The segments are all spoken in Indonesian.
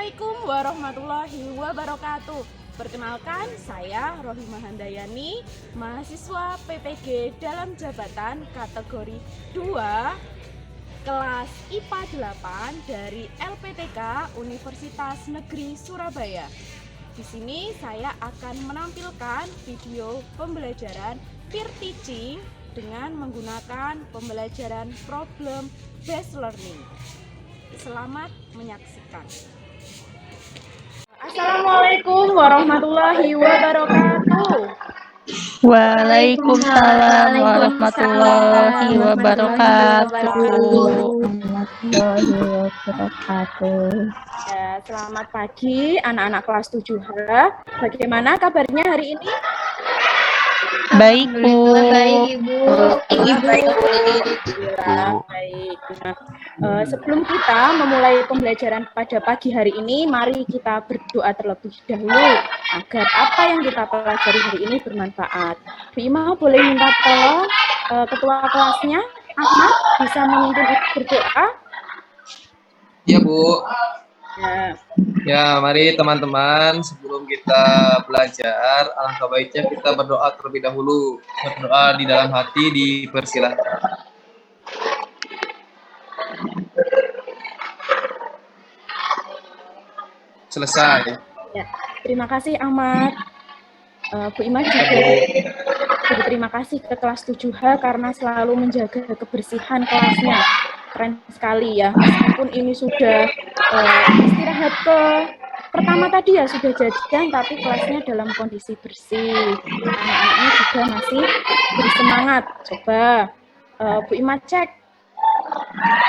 Assalamualaikum warahmatullahi wabarakatuh. Perkenalkan, saya Rohimah Handayani, mahasiswa PPG dalam jabatan kategori 2, kelas IPA 8 dari LPTK Universitas Negeri Surabaya. Di sini saya akan menampilkan video pembelajaran peer teaching dengan menggunakan pembelajaran problem based learning. Selamat menyaksikan. Assalamualaikum warahmatullahi wabarakatuh. Waalaikumsalam warahmatullahi wabarakatuh. Ya, selamat pagi anak-anak kelas 7H. Bagaimana kabarnya hari ini? Baik, Bu. Baik, Ibu. Baik. Nah, sebelum kita memulai pembelajaran pada pagi hari ini, mari kita berdoa terlebih dahulu agar apa yang kita pelajari hari ini bermanfaat. Bu Ima boleh minta tolong ketua kelasnya, Ahmad, bisa memimpin berdoa? Iya, Bu. Ya. Ya, mari teman-teman, sebelum kita belajar, alangkah baiknya kita berdoa terlebih dahulu. Berdoa di dalam hati dipersilahkan. Selesai. Ya, terima kasih Ahmad. Bu Ima juga berterima kasih ke kelas 7H karena selalu menjaga kebersihan kelasnya. Keren sekali ya, meskipun ini sudah istirahat ke pertama tadi ya, sudah jajan, tapi kelasnya dalam kondisi bersih. Anak-anaknya juga masih bersemangat. Coba Bu Ima cek,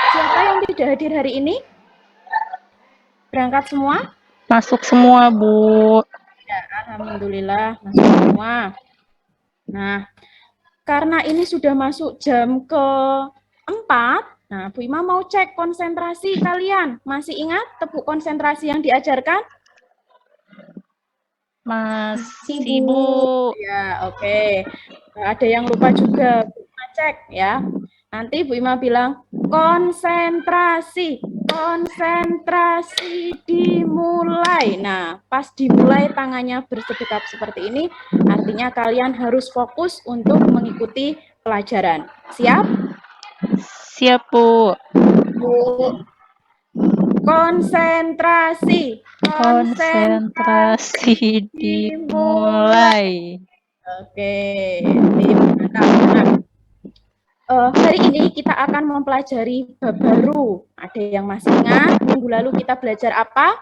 siapa yang tidak hadir hari ini? Berangkat semua? Masuk semua, Bu. Ya, alhamdulillah masuk semua. Nah, karena ini sudah masuk jam ke-4, nah Bu Ima mau cek konsentrasi kalian. Masih ingat tepuk konsentrasi yang diajarkan? Masih, Bu. Ya, oke. Ada yang lupa juga, Bu Ima cek ya. Nanti Bu Ima bilang, konsentrasi, konsentrasi dimulai. Nah, pas dimulai tangannya bersedekap seperti ini, artinya kalian harus fokus untuk mengikuti pelajaran. Siap? Siap, Bu. Konsentrasi, Konsentrasi dimulai. Oke, mantap. Hari ini kita akan mempelajari bab baru. Ada yang masih ingat minggu lalu kita belajar apa?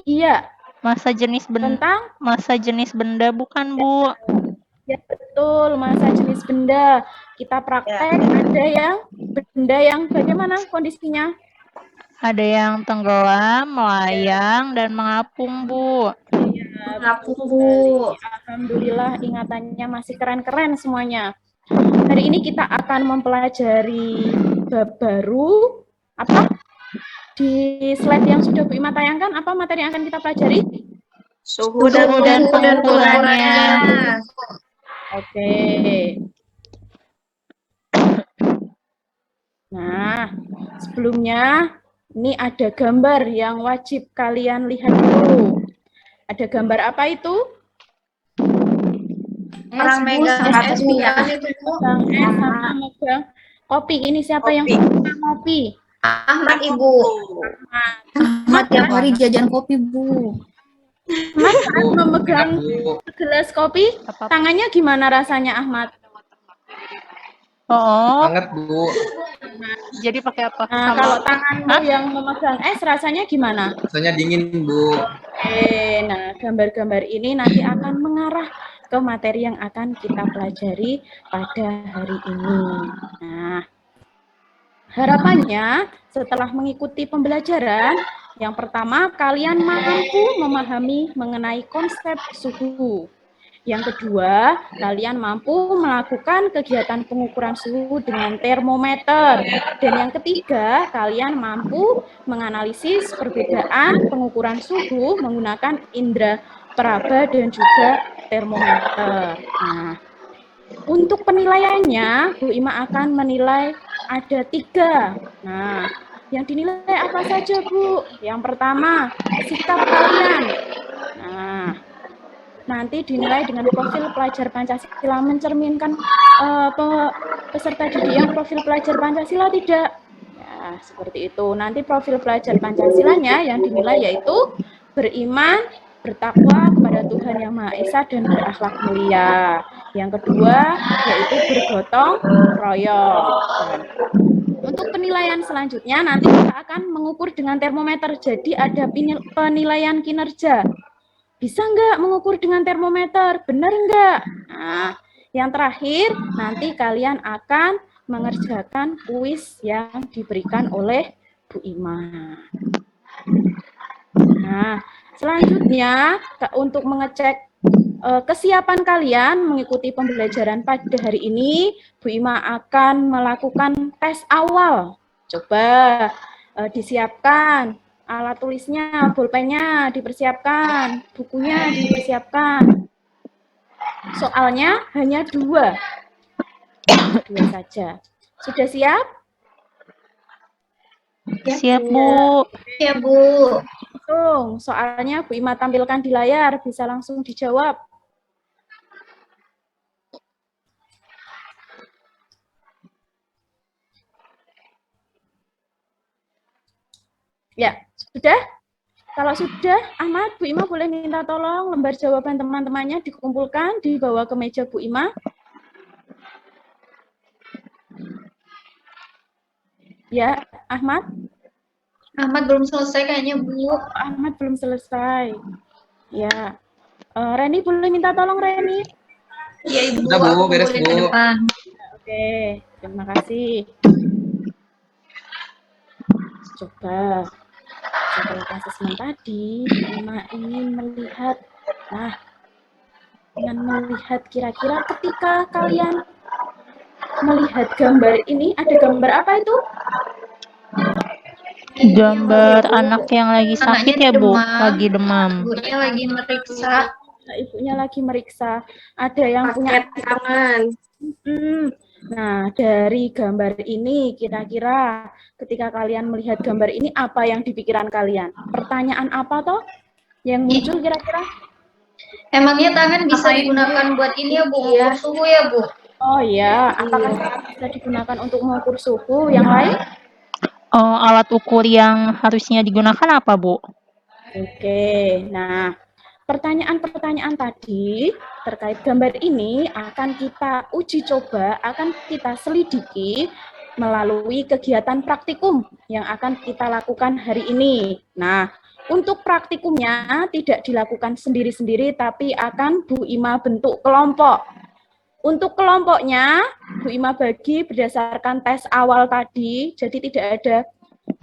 Iya. Masa jenis benda. Tentang? Masa jenis benda bukan, Bu? Ya betul, masa jenis benda. Kita praktek, ada yang benda yang bagaimana kondisinya? Ada yang tenggelam, melayang, dan mengapung, Bu. Ya, mengapung, Bu. Alhamdulillah ingatannya masih keren-keren semuanya. Hari ini kita akan mempelajari bab baru. Apa? Di slide yang sudah Bu Ima tayangkan, apa materi yang akan kita pelajari? Suhu dan pengukurannya. Oke. Nah, sebelumnya ini ada gambar yang wajib kalian lihat dulu. Ada gambar apa itu? Orang megang es megang es sama megang kopi. Ini siapa yang suka kopi? Ahmad, Ibu. Ahmad tiap hari jajan kopi, Bu. Ahmad saat memegang gelas kopi, tangannya gimana rasanya, Ahmad? Oh. Hangat, Bu. Jadi pakai apa? Nah, kalau tanganmu yang memegang es rasanya gimana? Rasanya dingin, Bu. Oke, nah gambar-gambar ini nanti akan mengarah ke materi yang akan kita pelajari pada hari ini. Nah, harapannya setelah mengikuti pembelajaran, yang pertama kalian mampu memahami mengenai konsep suhu. Yang kedua, kalian mampu melakukan kegiatan pengukuran suhu dengan termometer. Dan yang ketiga, kalian mampu menganalisis perbedaan pengukuran suhu menggunakan indera peraba dan juga termometer. Nah, untuk penilaiannya, Bu Ima akan menilai ada 3. Nah, yang dinilai apa saja, Bu? Yang pertama, sikap kalian. Nah, nanti dinilai dengan profil pelajar Pancasila, mencerminkan peserta didik yang profil pelajar Pancasila tidak? Ya, seperti itu. Nanti profil pelajar Pancasilanya yang dinilai yaitu beriman, bertakwa kepada Tuhan Yang Maha Esa dan berakhlak mulia. Yang kedua yaitu bergotong royong. Dan untuk penilaian selanjutnya nanti kita akan mengukur dengan termometer. Jadi ada penilaian kinerja. Bisa nggak mengukur dengan termometer? Benar nggak? Nah, yang terakhir nanti kalian akan mengerjakan kuis yang diberikan oleh Bu Ima. Nah, selanjutnya untuk mengecek kesiapan kalian mengikuti pembelajaran pada hari ini, Bu Ima akan melakukan tes awal. Coba disiapkan alat tulisnya, pulpennya dipersiapkan, bukunya dipersiapkan. Soalnya hanya 2 saja. Sudah siap? Siap, Bu. Ya, Bu. Langsung, soalnya Bu Ima tampilkan di layar, bisa langsung dijawab. Ya, sudah? Kalau sudah, Ahmad, Bu Ima boleh minta tolong lembar jawaban teman-temannya dikumpulkan, dibawa ke meja Bu Ima. Ya, Ahmad? Ahmad belum selesai kayaknya, Bu. Ahmad belum selesai. Ya. Reni boleh minta tolong, Reni? Iya, Ibu. Udah, Bu, Aku beres, boleh Bu. ke depan. Oke, terima kasih. Coba setelah asesmen tadi, Bu Ima ingin melihat, nah, dengan melihat kira-kira ketika kalian melihat gambar ini, ada gambar apa itu? Gambar anak yang lagi sakit ya, Bu? demam. Lagi demam. Ibunya lagi meriksa. Ibunya lagi meriksa. Ada yang punya tangan. Nah, dari gambar ini kira-kira ketika kalian melihat gambar ini apa yang di pikiran kalian? Pertanyaan apa toh yang muncul kira-kira? Emangnya tangan bisa digunakan buat ini ya, Bu? Ukur suhu ya, Bu? Oh ya, apakah bisa digunakan untuk mengukur suhu? Yang lain? Oh, alat ukur yang harusnya digunakan apa, Bu? Oke, nah pertanyaan-pertanyaan tadi terkait gambar ini akan kita uji coba, akan kita selidiki melalui kegiatan praktikum yang akan kita lakukan hari ini. Nah, untuk praktikumnya tidak dilakukan sendiri-sendiri, tapi akan Bu Ima bentuk kelompok. Untuk kelompoknya, Bu Ima bagi berdasarkan tes awal tadi, jadi tidak ada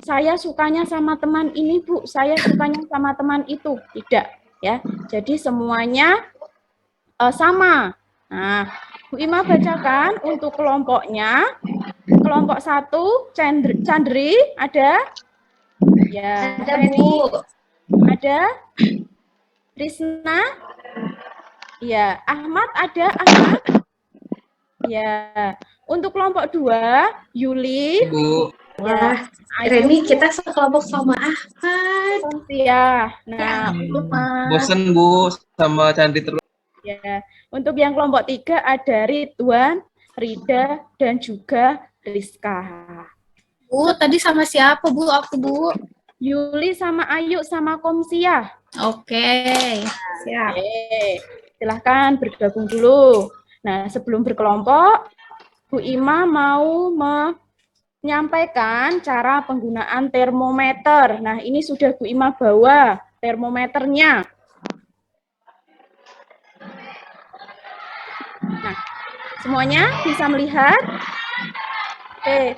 saya sukanya sama teman ini, Bu, saya sukanya sama teman itu. Tidak, ya. Jadi semuanya sama. Nah, Bu Ima bacakan untuk kelompoknya. Kelompok 1, Chandri, ada? Ya, Ada, Bu. ada? Risna? Ya, Ahmad ada? Ahmad? Ya, untuk kelompok 2, Yuli. Bu. Wah, Ayu, Reni kita sekelompok sama Ahmad. ya. Nah, Bosen, Bu, sama Chandri terus. ya, untuk yang kelompok 3 ada Ridwan, Rida, dan juga Rizka. Bu, tadi sama siapa, Bu? Aku, Bu. Yuli sama Ayu sama Komsia. Oke. Siap. Oke, silahkan bergabung dulu. Nah, sebelum berkelompok, Bu Ima mau menyampaikan cara penggunaan termometer. Nah, ini sudah Bu Ima bawa termometernya. Nah, semuanya bisa melihat? Oke,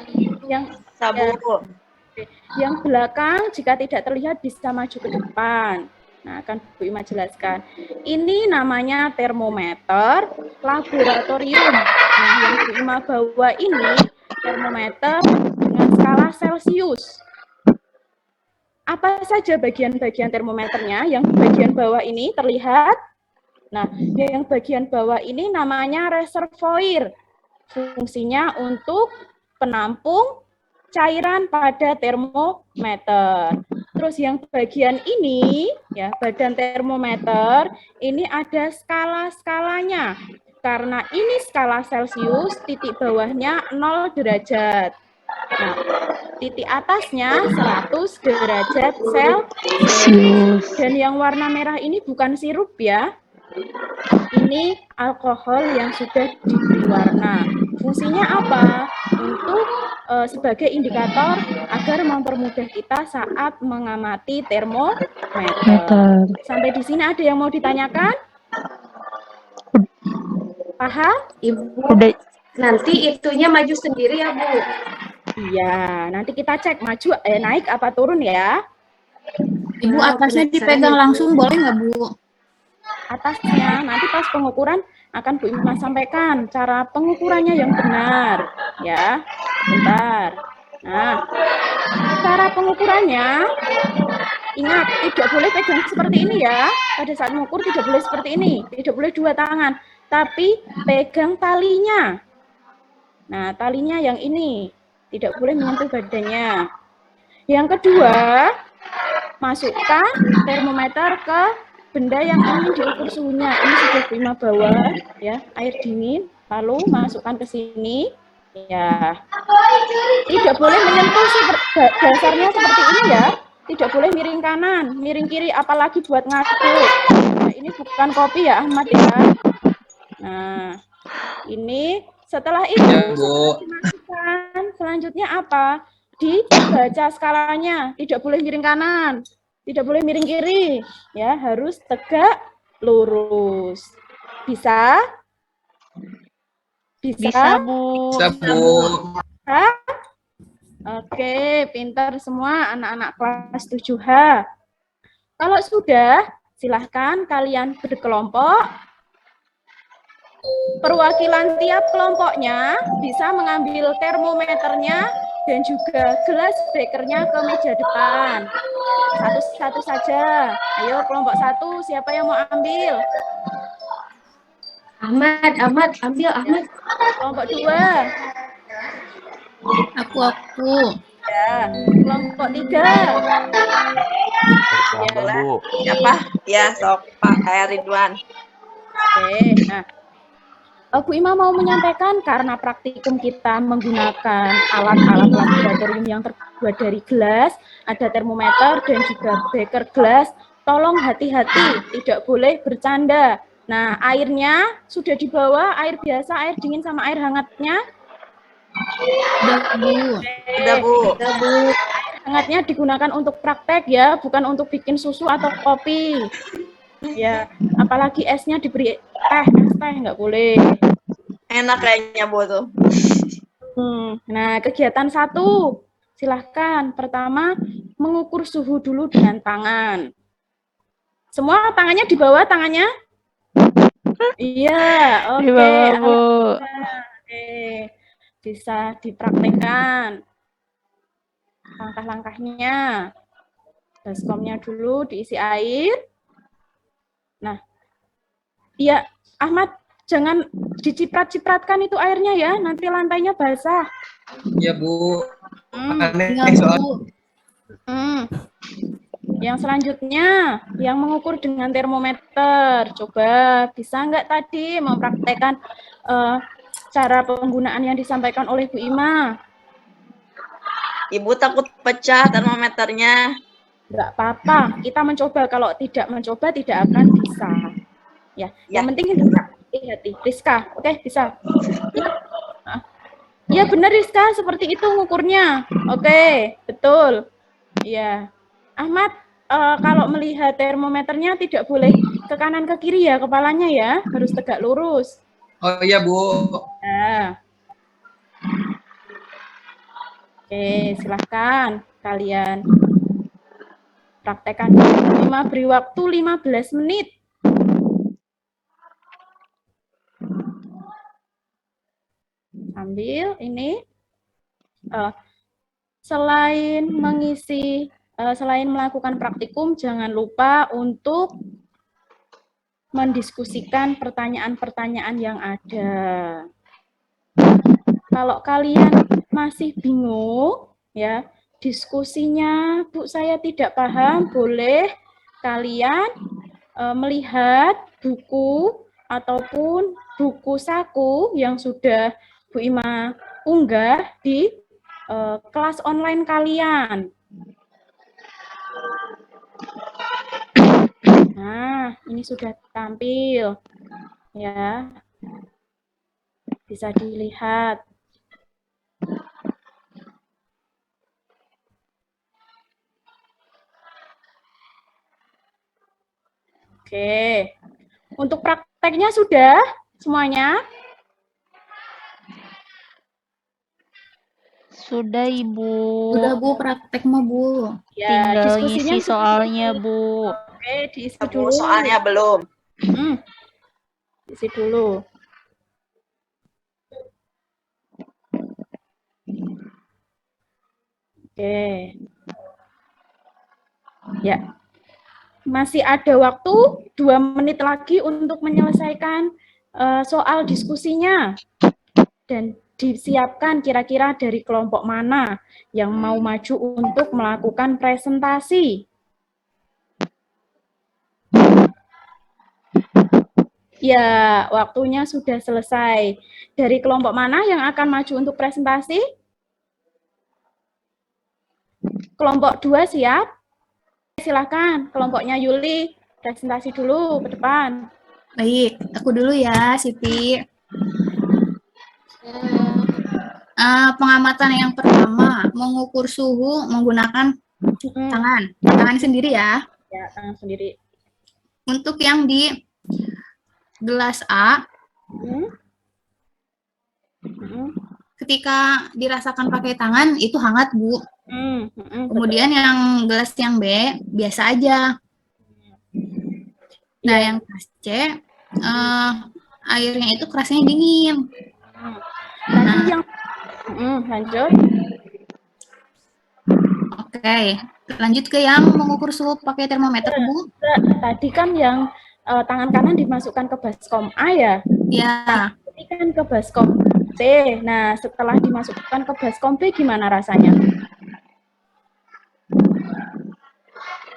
yang belakang jika tidak terlihat bisa maju ke depan. Nah, akan Bu Ima jelaskan. Ini namanya termometer laboratorium. Nah, yang Bu Ima bawa ini termometer dengan skala Celcius. Apa saja bagian-bagian termometernya? Yang bagian bawah ini terlihat. Nah, yang bagian bawah ini namanya reservoir. Fungsinya untuk penampung cairan pada termometer. Terus yang bagian ini, ya, badan termometer, ini ada skala-skalanya. Karena ini skala Celcius, titik bawahnya 0 derajat. Nah, titik atasnya 100 derajat Celcius. Dan yang warna merah ini bukan sirup ya. Ini alkohol yang sudah diberi warna. Fungsinya apa? Untuk sebagai indikator agar mempermudah kita saat mengamati termometer. Sampai di sini ada yang mau ditanyakan? Paham? Ibu, Udah. nanti itunya maju sendiri ya, Bu? Iya, nanti kita cek maju naik apa turun ya. Ibu Oh, atasnya penasaran dipegang itu. langsung boleh nggak Bu? Atasnya nanti pas pengukuran akan Bu Ima sampaikan cara pengukurannya yang benar ya. Bentar. Nah, cara pengukurannya ingat tidak boleh pegang seperti ini ya. Pada saat mengukur tidak boleh seperti ini, tidak boleh dua tangan, tapi pegang talinya. Nah, talinya yang ini tidak boleh menyentuh badannya. Yang kedua, masukkan termometer ke benda yang ingin diukur suhunya. Ini sudah Bu Ima bawa ya, air dingin, lalu masukkan ke sini. Ya, tidak boleh menyentuh dasarnya seperti ini ya. Tidak boleh miring kanan, miring kiri, apalagi buat ngaduk. Nah, ini bukan kopi ya Ahmad ya. Nah, ini setelah itu Ya, Bu. dimasukkan. Selanjutnya apa? Dibaca skalanya. Tidak boleh miring kanan, tidak boleh miring kiri, ya harus tegak lurus. Bisa? Bisa, Bu. Bisa, Bu. Bisa? Oke, pintar semua anak-anak kelas 7H. Kalau sudah, silahkan kalian berkelompok. Perwakilan tiap kelompoknya bisa mengambil termometernya dan juga gelas bekernya ke meja depan. Satu-satu saja. Ayo kelompok 1, siapa yang mau ambil? Ahmad, ambil Ahmad. Kelompok 2. Aku. Ya. Kelompok 3. Boleh, Bu. Siapa? Ya, sok Pak Ridwan. Oke, nah. Bu Ima mau menyampaikan karena praktikum kita menggunakan alat-alat laboratorium yang terbuat dari gelas, ada termometer dan juga beker gelas. Tolong hati-hati, tidak boleh bercanda. Nah, airnya sudah dibawa, air biasa, air dingin sama air hangatnya. Udah Bu. Udah, Bu. Udah, Bu. Hangatnya digunakan untuk praktek ya, bukan untuk bikin susu atau kopi. Ya, apalagi esnya diberi es teh nggak boleh. Enak kayaknya, Bu, tuh. Nah, kegiatan 1, silahkan. Pertama, mengukur suhu dulu dengan tangan. Semua tangannya di bawah tangannya? Iya, Di oke. bawah, Bu. Oke, bisa dipraktekkan. Langkah-langkahnya. Baskomnya dulu diisi air. Nah, iya, Ahmad, jangan diciprat-cipratkan itu airnya ya, nanti lantainya basah. Ya, Bu. Aneh Tinggal soal. Bu. Yang selanjutnya, yang mengukur dengan termometer. Coba, bisa nggak tadi mempraktekkan cara penggunaan yang disampaikan oleh Bu Ima? Ibu takut pecah termometernya. Nggak apa-apa, kita mencoba. Kalau tidak mencoba, tidak akan bisa. Ya, yang penting hati-hati. Rizka, oke, bisa. Ya, benar Rizka, seperti itu ngukurnya. Oke, betul. Ya, Ahmad, kalau melihat termometernya tidak boleh ke kanan ke kiri ya, kepalanya ya, harus tegak lurus. Oh iya, Bu. Nah. Oke, silahkan kalian praktekkan. Beri waktu 15 menit. Sambil ini, selain melakukan praktikum, jangan lupa untuk mendiskusikan pertanyaan-pertanyaan yang ada. Kalau kalian masih bingung, ya, diskusinya, Bu, saya tidak paham, boleh kalian melihat buku ataupun buku saku yang sudah Bu Ima unggah di kelas online kalian. Nah, ini sudah tampil, ya, bisa dilihat. Oke, untuk prakteknya sudah semuanya? Sudah, Ibu. Udah Bu, praktek mah Bu. Ya, Tinggal diskusinya ngisi soalnya, Bu. Oke, diisi Bu, dulu. soalnya belum. Diisi dulu. Oke. Ya. Masih ada waktu 2 menit lagi untuk menyelesaikan soal diskusinya. Dan disiapkan kira-kira dari kelompok mana yang mau maju untuk melakukan presentasi. Ya, waktunya sudah selesai. Dari kelompok mana yang akan maju untuk presentasi? Kelompok 2 siap? Silakan, kelompoknya Yuli, presentasi dulu ke depan. Baik, aku dulu ya, Siti. Pengamatan yang pertama, mengukur suhu menggunakan tangan sendiri ya. Ya, tangan sendiri. Untuk yang di gelas A, ketika dirasakan pakai tangan itu hangat, Bu. Kemudian yang gelas yang B biasa aja. Nah, yang kelas C airnya itu kerasnya dingin. Tadi yang lanjut. Oke, lanjut ke yang mengukur suhu pakai termometer, Bu. Tadi kan yang tangan kanan dimasukkan ke baskom A ya? Ya. Ini kan ke baskom C. Nah, setelah dimasukkan ke baskom B gimana rasanya?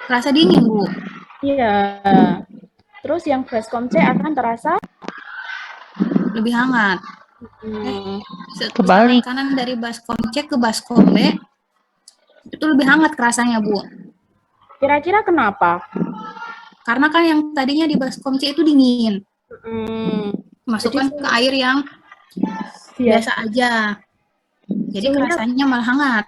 Terasa dingin, Bu. Iya. Terus yang baskom C akan terasa lebih hangat. Kebalik. Kanan dari baskom C ke baskom B itu lebih hangat kerasanya, Bu. Kira-kira kenapa? Karena kan yang tadinya di baskom C itu dingin. Masukkan ke air yang biasa aja. Jadi kerasanya malah hangat.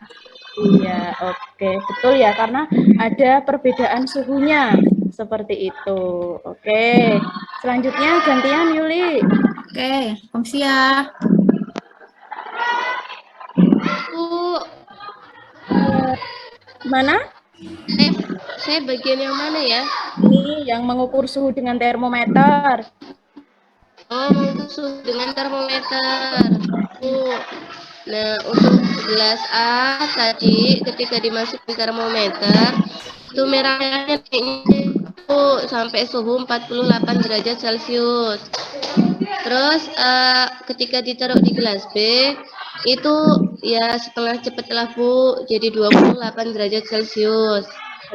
Iya, oke. Betul ya, karena ada perbedaan suhunya. Seperti itu. Oke. Selanjutnya gantian Yuli. Oke, komisi ya. Bu, Mana? saya bagian yang mana ya? Ini yang mengukur suhu dengan termometer. Oh, mengukur suhu dengan termometer. Bu. Nah, untuk gelas A tadi ketika dimasukin termometer itu merahnya itu sampai suhu 48 derajat Celcius. Terus ketika ditaruh di gelas B itu ya setengah cepat lah Bu, jadi 28 derajat Celcius.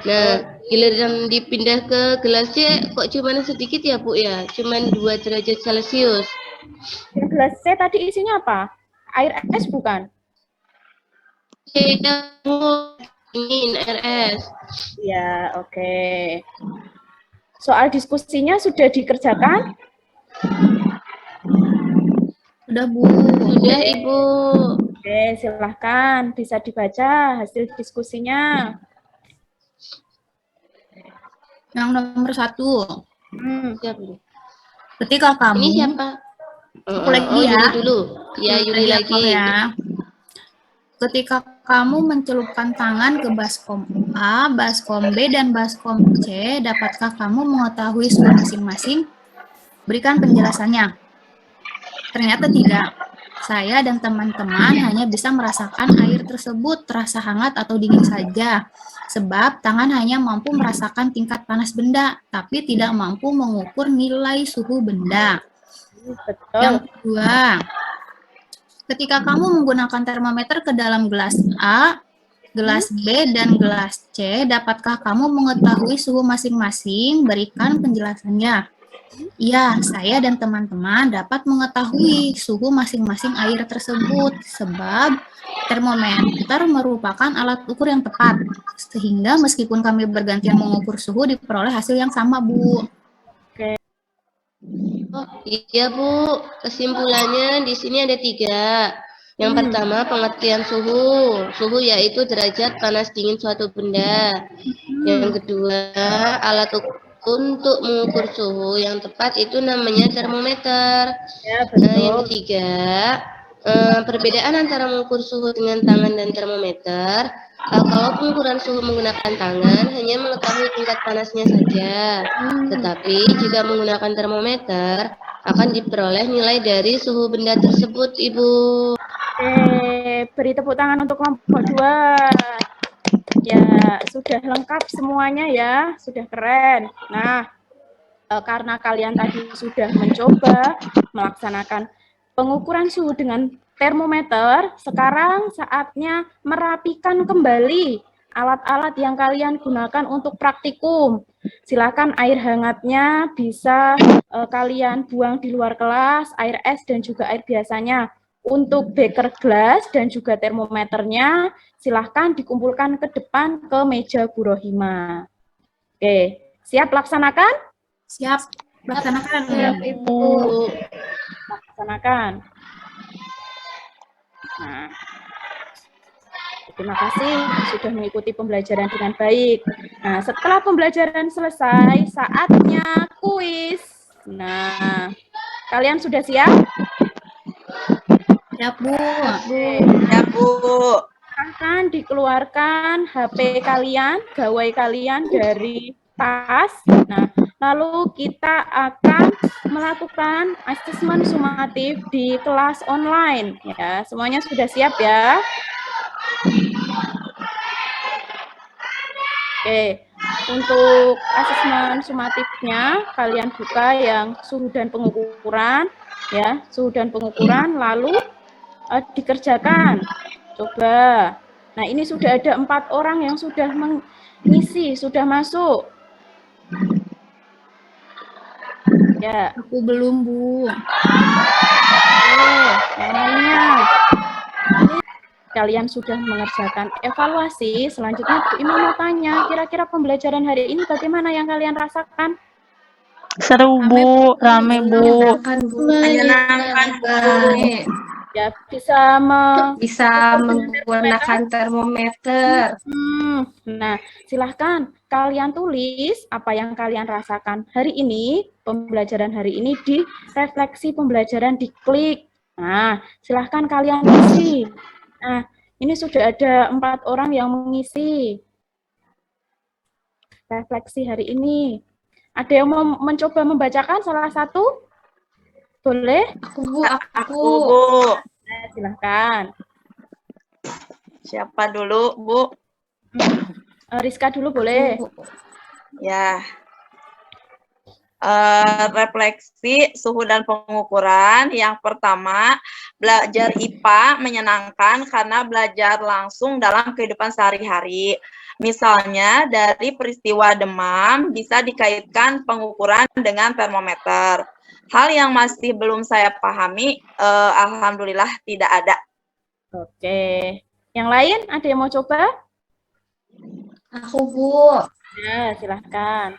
Nah, giliran dipindah ke gelas C kok cuman sedikit ya Bu ya, cuman 2 derajat Celcius. Gelas C tadi isinya apa? Air es bukan? Iya Bu, ingin air es. Ya, oke. Soal diskusinya sudah dikerjakan? Sudah, Bu. Sudah, Ibu. Oke, silahkan. Bisa dibaca hasil diskusinya. Yang nomor 1. Siap, Bu. Ketika kamu... Ini siapa? Aku lagi ya. Yuli dulu. Ya, Yuli lagi. Ya. Ketika kamu mencelupkan tangan ke baskom A, baskom B, dan baskom C, dapatkah kamu mengetahui suhu masing-masing? Berikan penjelasannya. Ternyata tidak. Saya dan teman-teman hanya bisa merasakan air tersebut terasa hangat atau dingin saja, sebab tangan hanya mampu merasakan tingkat panas benda, tapi tidak mampu mengukur nilai suhu benda. Betul. Yang kedua, Ketika kamu menggunakan termometer ke dalam gelas A, gelas B, dan gelas C, dapatkah kamu mengetahui suhu masing-masing? Berikan penjelasannya. Ya, saya dan teman-teman dapat mengetahui suhu masing-masing air tersebut sebab termometer merupakan alat ukur yang tepat. Sehingga meskipun kami bergantian mengukur suhu diperoleh hasil yang sama, Bu. Oh, iya Bu, kesimpulannya di sini ada 3. Yang pertama, pengertian suhu. Suhu yaitu derajat panas dingin suatu benda. Yang kedua, alat untuk mengukur suhu yang tepat itu namanya termometer. Ya, Yang betul. ketiga, perbedaan antara mengukur suhu dengan tangan dan termometer. Kalau pengukuran suhu menggunakan tangan hanya mengetahui tingkat panasnya saja. Tetapi jika menggunakan termometer akan diperoleh nilai dari suhu benda tersebut, Ibu. Oke, beri tepuk tangan untuk kelompok 2. Ya, sudah lengkap semuanya ya, sudah keren. Nah, karena kalian tadi sudah mencoba melaksanakan pengukuran suhu dengan termometer, sekarang saatnya merapikan kembali alat-alat yang kalian gunakan untuk praktikum. Silakan air hangatnya bisa kalian buang di luar kelas, air es dan juga air biasanya. Untuk beker gelas dan juga termometernya, silahkan dikumpulkan ke depan ke meja Bu Rohima. Oke, siap laksanakan? Siap, laksanakan. Ibu. Laksanakan. Nah, terima kasih sudah mengikuti pembelajaran dengan baik. Nah, setelah pembelajaran selesai, saatnya kuis. Nah, kalian sudah siap? Siap, Bu. Ya, Bu. Silahkan dikeluarkan HP kalian, gawai kalian dari tas. Nah, lalu kita akan melakukan asesmen sumatif di kelas online. Ya, semuanya sudah siap ya? Oke, untuk asesmen sumatifnya kalian buka yang suhu dan pengukuran, ya, suhu dan pengukuran, lalu dikerjakan. Coba. Nah, ini sudah ada 4 orang yang sudah mengisi, sudah masuk. Ya. Aku belum, Bu. Yang lainnya. Kalian sudah mengerjakan evaluasi. Selanjutnya Bu Ima mau tanya, kira-kira pembelajaran hari ini bagaimana yang kalian rasakan? Seru, Bu. Rame, Bu. Menyenangkan, Bu. Ya, bisa menggunakan termometer. Nah, silahkan kalian tulis apa yang kalian rasakan hari ini, pembelajaran hari ini di refleksi pembelajaran di Klik. Nah, silahkan kalian isi. Nah, ini sudah ada 4 orang yang mengisi refleksi hari ini. Ada yang mau mencoba membacakan salah satu? Boleh? Aku, Bu. Aku, Bu. Nah, silahkan. Siapa dulu, Bu? Rizka dulu boleh. Ya. Refleksi suhu dan pengukuran. Yang pertama, belajar IPA menyenangkan karena belajar langsung dalam kehidupan sehari-hari. Misalnya dari peristiwa demam bisa dikaitkan pengukuran dengan termometer. Hal yang masih belum saya pahami, alhamdulillah tidak ada. Oke. Yang lain ada yang mau coba? Aku, Bu. Ya, silahkan.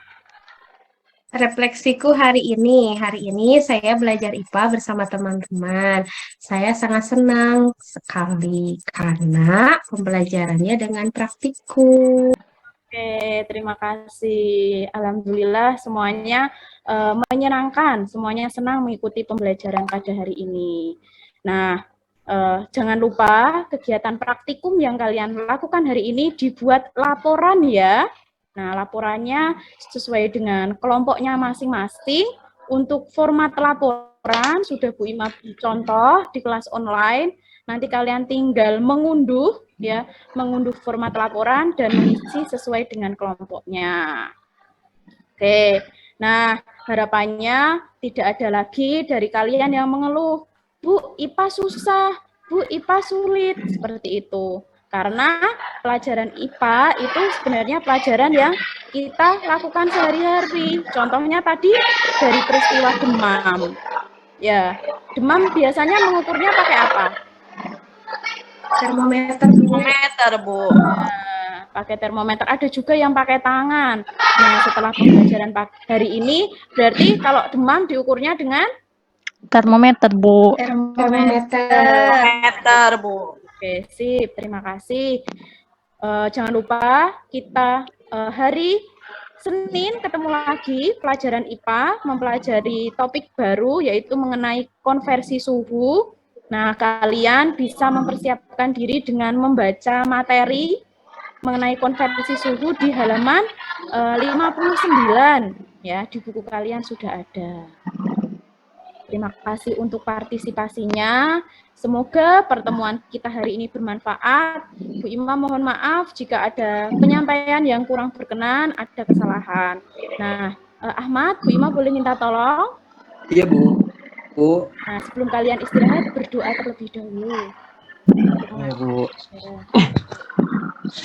Refleksiku hari ini saya belajar IPA bersama teman-teman. Saya sangat senang sekali karena pembelajarannya dengan praktikum. Oke, terima kasih. Alhamdulillah semuanya menyenangkan, semuanya senang mengikuti pembelajaran pada hari ini. Nah, jangan lupa kegiatan praktikum yang kalian lakukan hari ini dibuat laporan ya. Nah, laporannya sesuai dengan kelompoknya masing-masing. Untuk format laporan sudah Bu Ima contoh di kelas online. Nanti kalian tinggal mengunduh ya, mengunduh format laporan dan mengisi sesuai dengan kelompoknya. Oke. Nah, harapannya tidak ada lagi dari kalian yang mengeluh, Bu, IPA susah, Bu, IPA sulit, seperti itu. Karena pelajaran IPA itu sebenarnya pelajaran yang kita lakukan sehari-hari. Contohnya tadi dari peristiwa demam. Ya, demam biasanya mengukurnya pakai apa? Termometer, Bu. Meter, Bu. Nah, pakai termometer. Ada juga yang pakai tangan. Nah, setelah pembelajaran hari ini, berarti kalau demam diukurnya dengan Termometer, Bu. Termometer. Meter, Bu. Oke, sip. Terima kasih. Jangan lupa kita hari Senin ketemu lagi pelajaran IPA, mempelajari topik baru yaitu mengenai konversi suhu. Nah, kalian bisa mempersiapkan diri dengan membaca materi mengenai konversi suhu di halaman 59 ya, di buku kalian sudah ada. Terima kasih untuk partisipasinya. Semoga pertemuan kita hari ini bermanfaat. Bu Ima mohon maaf jika ada penyampaian yang kurang berkenan, ada kesalahan. Nah, Ahmad, Bu Ima boleh minta tolong? Iya, Bu. Bu. Nah, sebelum kalian istirahat, berdoa terlebih dahulu. Iya, Bu.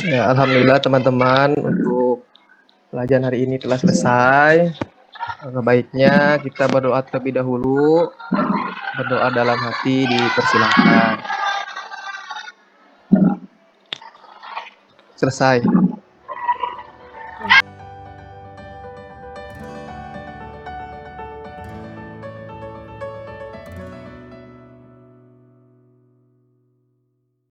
Ya, alhamdulillah teman-teman untuk pelajaran hari ini telah selesai. Baiknya kita berdoa terlebih dahulu. Berdoa dalam hati dipersilahkan. Selesai.